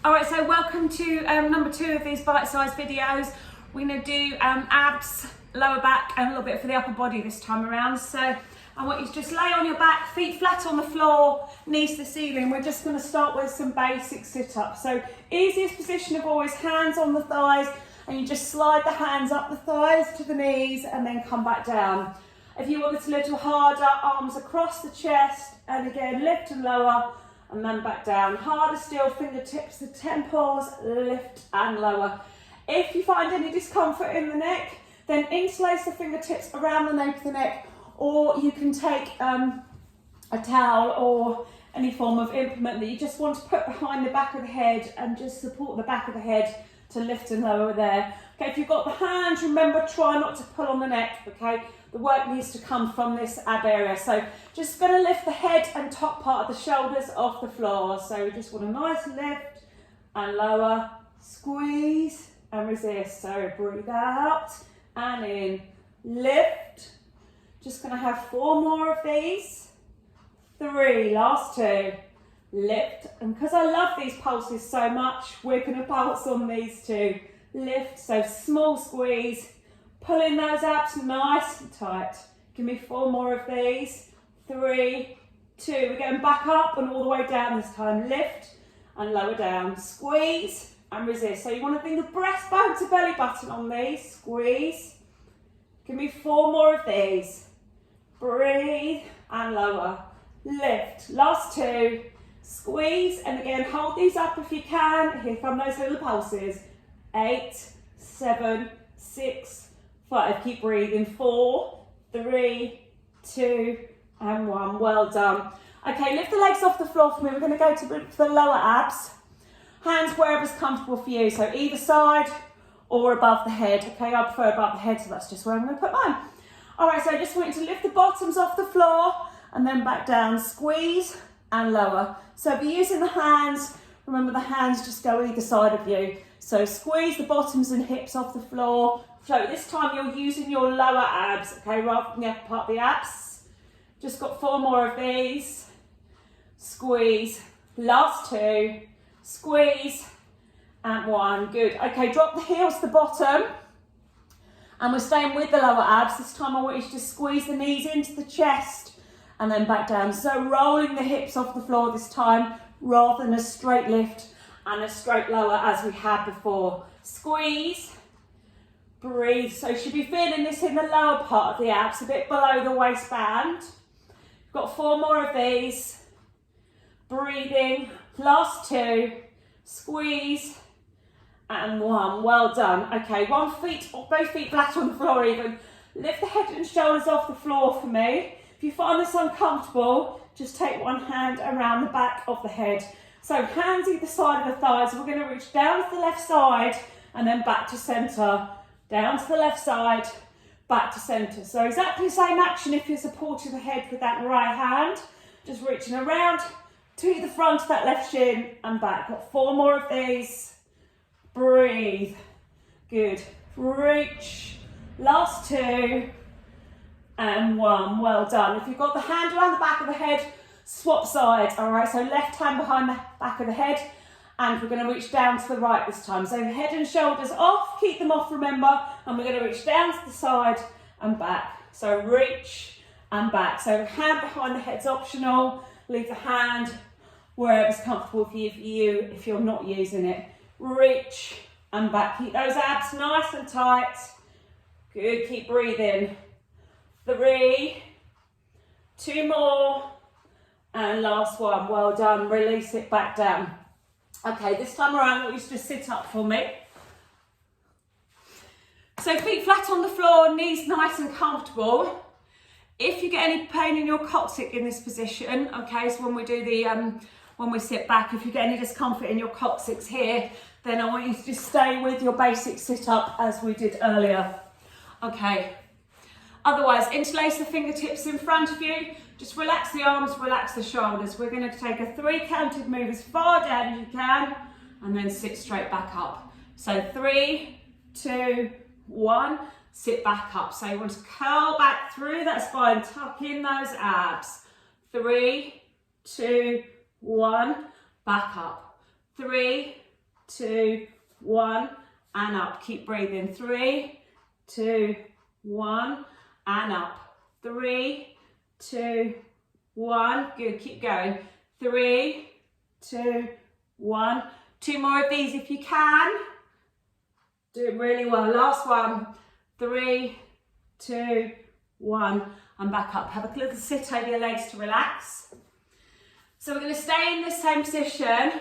All right, so welcome to number 2 of these bite-sized videos. We're going to do abs, lower back, and a little bit for the upper body this time around. So I want you to just lay on your back, feet flat on the floor, knees to the ceiling. We're just going to start with some basic sit-ups. So easiest position of always, hands on the thighs, and you just slide the hands up the thighs to the knees and then come back down. If you want it a little harder, arms across the chest, and again, lift and lower, and then back down. Harder still, fingertips to temples, lift and lower. If you find any discomfort in the neck, then interlace the fingertips around the nape of the neck, or you can take a towel or any form of implement that you just want to put behind the back of the head and just support the back of the head to lift and lower there. Okay, if you've got the hands, remember, try not to pull on the neck, okay? The work needs to come from this ab area. So just going to lift the head and top part of the shoulders off the floor. So we just want a nice lift and lower, squeeze and resist. So breathe out and in, lift. Just going to have 4 more of these. 3, last 2. Lift, and because I love these pulses so much, we're going to pulse on these 2. Lift, so small squeeze. Pulling those abs nice and tight. Give me 4 more of these. 3, 2. We're going back up and all the way down this time. Lift and lower down. Squeeze and resist. So you want to bring the breastbone to belly button on these. Squeeze. Give me 4 more of these. Breathe and lower. Lift. Last 2. Squeeze and again hold these up if you can. Here come those little pulses. 8, 7, 6, 5, keep breathing, 4, 3, 2, and 1, well done. Okay, lift the legs off the floor for me. We're going to go to the lower abs. Hands wherever's comfortable for you, so either side or above the head. Okay, I prefer above the head, so that's just where I'm going to put mine. All right, so I just want you to lift the bottoms off the floor and then back down, squeeze and lower. So if you're using the hands, remember the hands just go either side of you. So squeeze the bottoms and hips off the floor. So this time you're using your lower abs, okay, rather than the upper part of the abs. Just got 4 more of these. Squeeze, last 2, squeeze, and 1, good. Okay, drop the heels to the bottom. And we're staying with the lower abs. This time I want you to just squeeze the knees into the chest and then back down. So rolling the hips off the floor this time, rather than a straight lift and a straight lower as we had before. Squeeze. Breathe, so you should be feeling this in the lower part of the abs, a bit below the waistband. We've got 4 more of these. Breathing, last 2, squeeze, and 1, well done. Okay, both feet flat on the floor even. Lift the head and shoulders off the floor for me. If you find this uncomfortable, just take one hand around the back of the head. So hands either side of the thighs. We're going to reach down to the left side and then back to centre. Down to the left side, back to centre. So exactly the same action if you're supporting the head with that right hand. Just reaching around to the front of that left shin and back. Got 4 more of these. Breathe. Good. Reach. Last 2. And 1. Well done. If you've got the hand around the back of the head, swap sides. All right, so left hand behind the back of the head. And we're going to reach down to the right this time. So head and shoulders off, keep them off, remember. And we're going to reach down to the side and back. So reach and back. So hand behind the head's optional. Leave the hand wherever's comfortable for you if you're not using it. Reach and back. Keep those abs nice and tight. Good, keep breathing. 3, 2 more. And last 1, well done. Release it back down. Okay, this time around, I want you to just sit up for me. So feet flat on the floor, knees nice and comfortable. If you get any pain in your coccyx in this position, okay, so when we do the, when we sit back, if you get any discomfort in your coccyx here, then I want you to just stay with your basic sit up as we did earlier. Okay, otherwise interlace the fingertips in front of you. Just relax the arms, relax the shoulders. We're going to take a 3 counted move as far down as you can and then sit straight back up. So 3, 2, 1, sit back up. So you want to curl back through that spine, tuck in those abs. 3, 2, 1, back up. 3, 2, 1, and up. Keep breathing. 3, 2, 1, and up. 3, 2, 1. Good, keep going. 3, 2, 1. 2 more of these if you can. Do it really well. Last one. 3, 2, 1, and back up. Have a little sit over your legs to relax. So we're going to stay in the same position.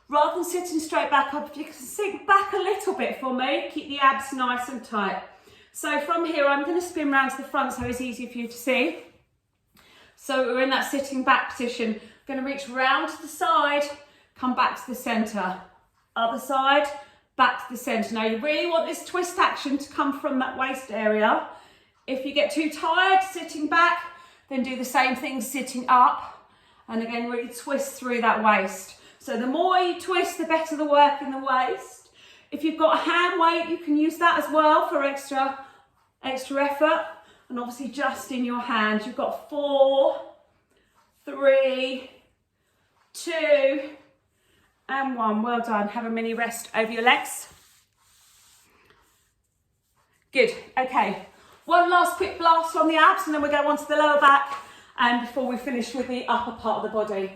Rather than sitting straight back up, if you can sink back a little bit for me, keep the abs nice and tight. So from here, I'm going to spin round to the front so it's easier for you to see. So we're in that sitting back position. Going to reach round to the side, come back to the centre. Other side, back to the centre. Now you really want this twist action to come from that waist area. If you get too tired sitting back, then do the same thing sitting up. And again, really twist through that waist. So the more you twist, the better the work in the waist. If you've got a hand weight, you can use that as well for extra effort. And obviously just in your hands. You've got 4, 3, 2, and 1. Well done. Have a mini rest over your legs. Good. Okay. One last quick blast on the abs and then we'll go on to the lower back and before we finish with the upper part of the body.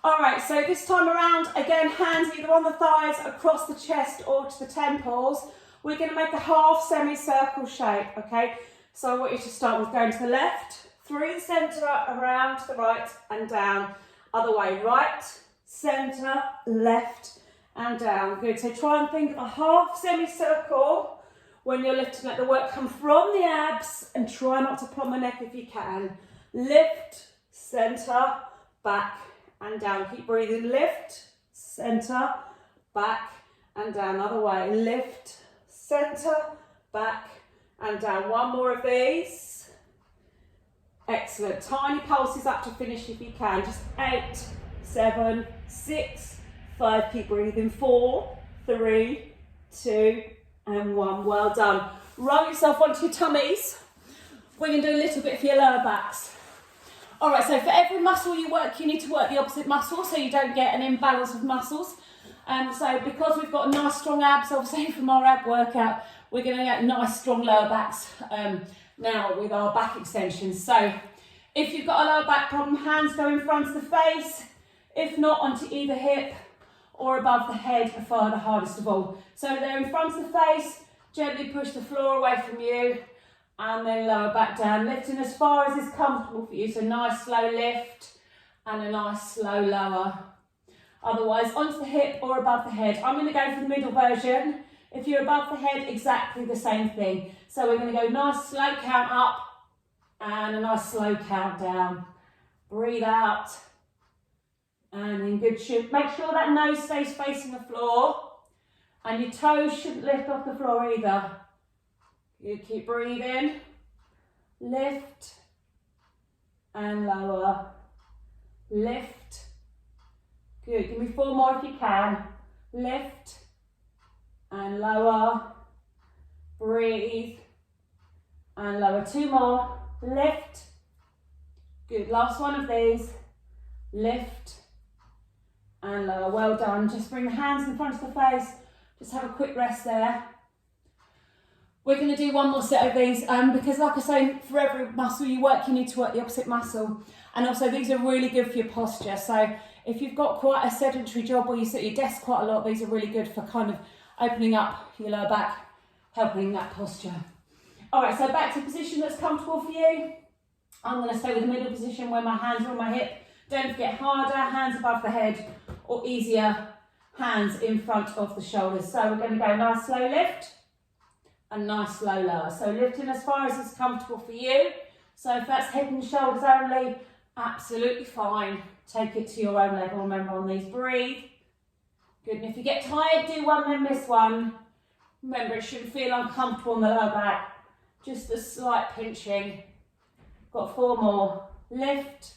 All right, so this time around, again, hands either on the thighs, across the chest or to the temples. We're going to make a half semicircle shape, okay? So I want you to start with going to the left, through the centre, around to the right and down. Other way, right, centre, left and down. Good, so try and think of a half semicircle when you're lifting. Let the work come from the abs and try not to plumb the neck if you can. Lift, centre, back and down. Keep breathing. Lift, centre, back and down. Other way. Lift, centre, back and down. One more of these. Excellent. Tiny pulses up to finish if you can. Just 8, 7, 6, 5. Keep breathing. 4, 3, 2, and 1. Well done. Roll yourself onto your tummies. We're going to do a little bit for your lower backs. All right, so for every muscle you work, you need to work the opposite muscle so you don't get an imbalance of muscles. So because we've got nice strong abs, obviously from our ab workout, we're going to get nice strong lower backs now with our back extensions. So if you've got a lower back problem, hands go in front of the face. If not, onto either hip or above the head, the hardest of all. So they're in front of the face, gently push the floor away from you. And then lower back down, lifting as far as is comfortable for you. So nice slow lift and a nice slow lower. Otherwise, onto the hip or above the head. I'm going to go for the middle version. If you're above the head, exactly the same thing. So we're going to go nice slow count up and a nice slow count down. Breathe out. And in good shape. Make sure that nose stays facing the floor. And your toes shouldn't lift off the floor either. You keep breathing, lift and lower, lift. Good, give me 4 more if you can. Lift and lower, breathe and lower. 2 more, lift. Good, last one of these. Lift and lower, well done. Just bring the hands in front of the face. Just have a quick rest there. We're going to do one more set of these because like I say, for every muscle you work, you need to work the opposite muscle. And also these are really good for your posture. So if you've got quite a sedentary job or you sit at your desk quite a lot, these are really good for kind of opening up your lower back, helping that posture. All right, so back to a position that's comfortable for you. I'm going to stay with the middle position where my hands are on my hip. Don't forget harder, hands above the head, or easier, hands in front of the shoulders. So we're going to go nice slow lift. A nice slow lower. So lifting as far as is comfortable for you. So if that's head and shoulders only, absolutely fine. Take it to your own level. Remember on these, breathe. Good, and if you get tired, do one, then miss one. Remember, it shouldn't feel uncomfortable on the lower back. Just a slight pinching. Got 4 more. Lift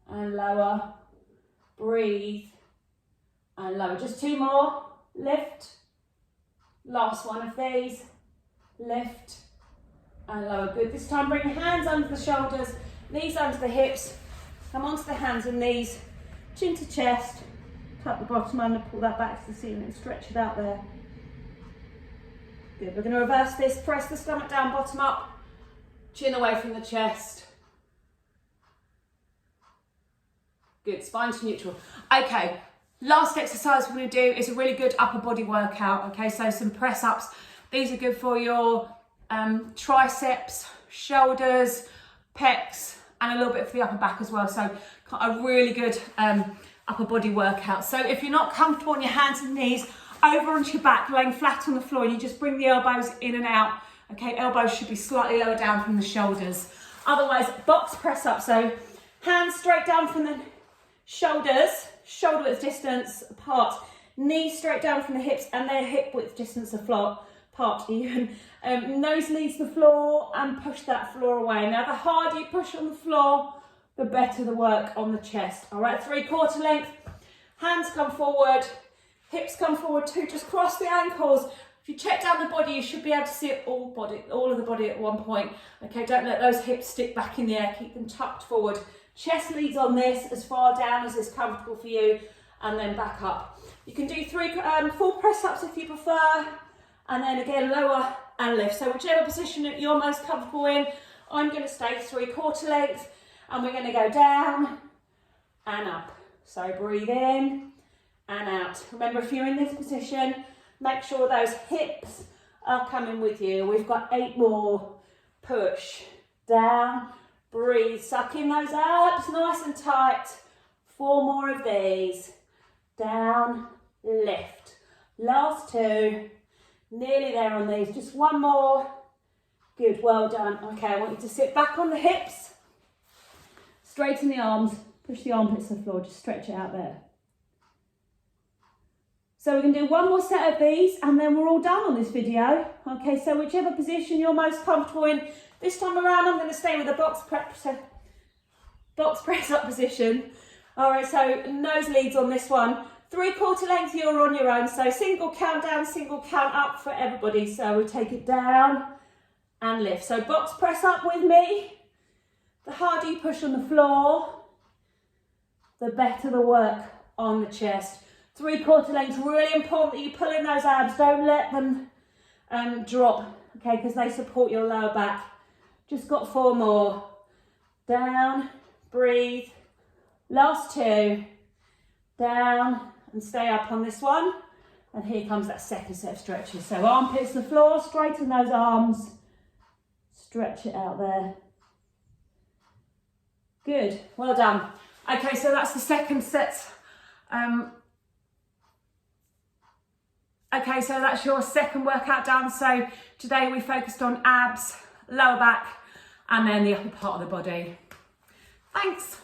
and lower. Breathe and lower. Just 2 more. Lift. Last one of these, lift and lower. Good, this time bring your hands under the shoulders, knees under the hips, come onto the hands and knees, chin to chest, tuck the bottom under, pull that back to the ceiling and stretch it out there. Good, we're going to reverse this, press the stomach down, bottom up, chin away from the chest. Good, spine to neutral. Okay, last exercise we're going to do is a really good upper body workout. Okay, so some press ups. These are good for your triceps, shoulders, pecs, and a little bit for the upper back as well. So a really good upper body workout. So if you're not comfortable on your hands and knees, over onto your back, laying flat on the floor, and you just bring the elbows in and out. Okay, elbows should be slightly lower down from the shoulders. Otherwise, box press up. So hands straight down from the shoulders, shoulder width distance apart, knees straight down from the hips, and their hip width distance apart even. Nose leads the floor and push that floor away. Now, the harder you push on the floor, the better the work on the chest. All right, 3/4 length, hands come forward, hips come forward too, just cross the ankles. If you check down the body, you should be able to see it all of the body at one point. Okay, don't let those hips stick back in the air, keep them tucked forward. Chest leads on this as far down as is comfortable for you, and then back up. You can do 4 press-ups if you prefer, and then again lower and lift. So whichever position that you're most comfortable in, I'm going to stay 3/4 length, and we're going to go down and up. So breathe in and out. Remember, if you're in this position, make sure those hips are coming with you. We've got 8 more. Push down, breathe, suck in those abs nice and tight. 4 more of these. Down, lift. Last 2. Nearly there on these. Just 1 more. Good, well done. Okay, I want you to sit back on the hips. Straighten the arms. Push the armpits to the floor. Just stretch it out there. So we're going to do 1 more set of these, and then we're all done on this video. Okay, so whichever position you're most comfortable in. This time around, I'm going to stay with the box press up position. All right, so nose leads on this one. 3/4 length, you're on your own. So single count down, single count up for everybody. So we take it down and lift. So box press up with me. The harder you push on the floor, the better the work on the chest. 3/4 length, really important that you pull in those abs. Don't let them drop, okay, because they support your lower back. Just got 4 more. Down, breathe. Last 2. Down and stay up on this one. And here comes that second set of stretches. So armpits to the floor, straighten those arms. Stretch it out there. Good, well done. Okay, so that's the second set. Okay, so that's your second workout done. So today we focused on abs, lower back, and then the upper part of the body. Thanks.